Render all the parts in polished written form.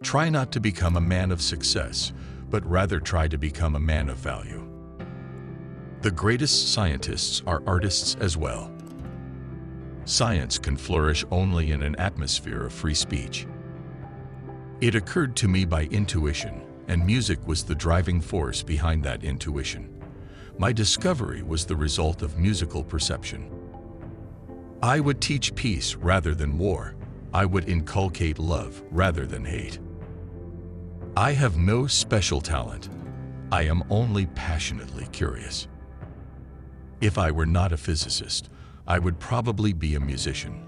Try not to become a man of success, but rather try to become a man of value. The greatest scientists are artists as well. Science can flourish only in an atmosphere of free speech. It occurred to me by intuition, and music was the driving force behind that intuition. My discovery was the result of musical perception. I would teach peace rather than war. I would inculcate love rather than hate. I have no special talent. I am only passionately curious. If I were not a physicist, I would probably be a musician.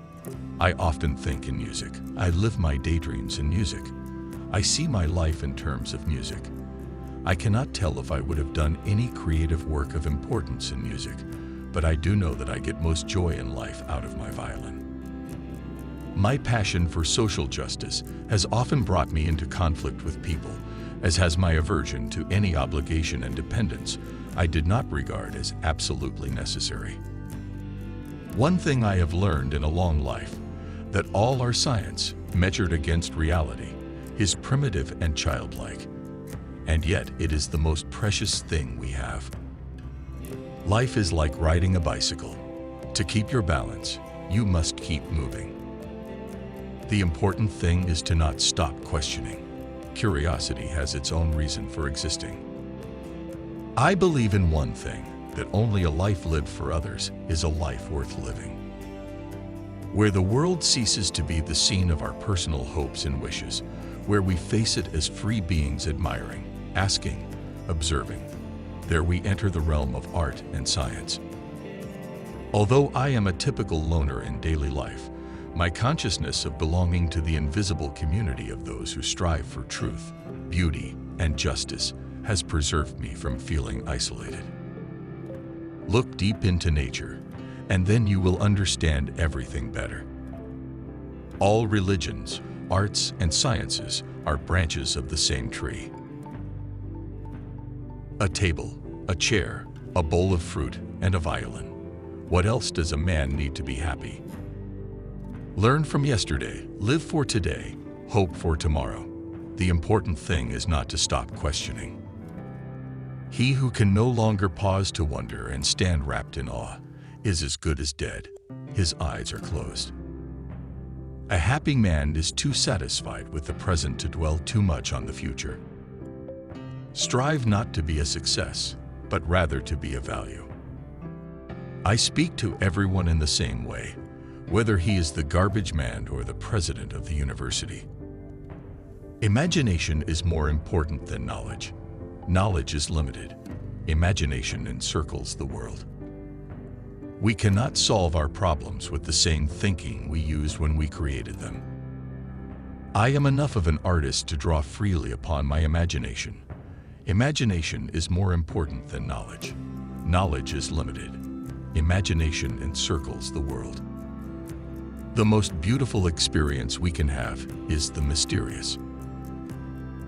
I often think in music. I live my daydreams in music. I see my life in terms of music. I cannot tell if I would have done any creative work of importance in music, but I do know that I get most joy in life out of my violin. My passion for social justice has often brought me into conflict with people, as has my aversion to any obligation and dependence I did not regard as absolutely necessary. One thing I have learned in a long life, that all our science, measured against reality, is primitive and childlike, and yet it is the most precious thing we have. Life is like riding a bicycle. To keep your balance, you must keep moving. The important thing is to not stop questioning. Curiosity has its own reason for existing. I believe in one thing, that only a life lived for others is a life worth living. Where the world ceases to be the scene of our personal hopes and wishes, where we face it as free beings admiring, asking, observing, there we enter the realm of art and science. Although I am a typical loner in daily life, my consciousness of belonging to the invisible community of those who strive for truth, beauty, and justice has preserved me from feeling isolated. Look deep into nature, and then you will understand everything better. All religions, arts, and sciences are branches of the same tree. A table, a chair, a bowl of fruit, and a violin. What else does a man need to be happy? Learn from yesterday, live for today, hope for tomorrow. The important thing is not to stop questioning. He who can no longer pause to wonder and stand wrapped in awe is as good as dead. His eyes are closed. A happy man is too satisfied with the present to dwell too much on the future. Strive not to be a success, but rather to be a value. I speak to everyone in the same way, whether he is the garbage man or the president of the university. Imagination is more important than knowledge. Knowledge is limited. Imagination encircles the world. We cannot solve our problems with the same thinking we used when we created them. I am enough of an artist to draw freely upon my imagination. Imagination is more important than knowledge. Knowledge is limited. Imagination encircles the world. The most beautiful experience we can have is the mysterious.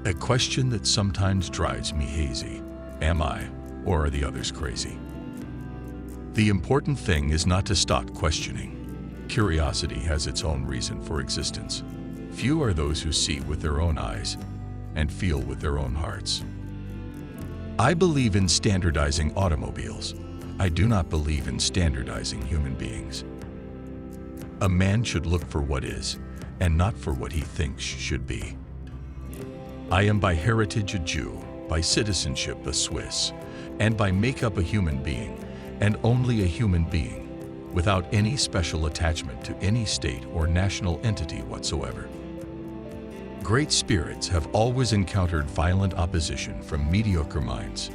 A question that sometimes drives me hazy. Am I, or are the others crazy? The important thing is not to stop questioning. Curiosity has its own reason for existence. Few are those who see with their own eyes and feel with their own hearts. I believe in standardizing automobiles. I do not believe in standardizing human beings. A man should look for what is, and not for what he thinks should be. I am by heritage a Jew, by citizenship a Swiss, and by makeup a human being, and only a human being, without any special attachment to any state or national entity whatsoever. Great spirits have always encountered violent opposition from mediocre minds,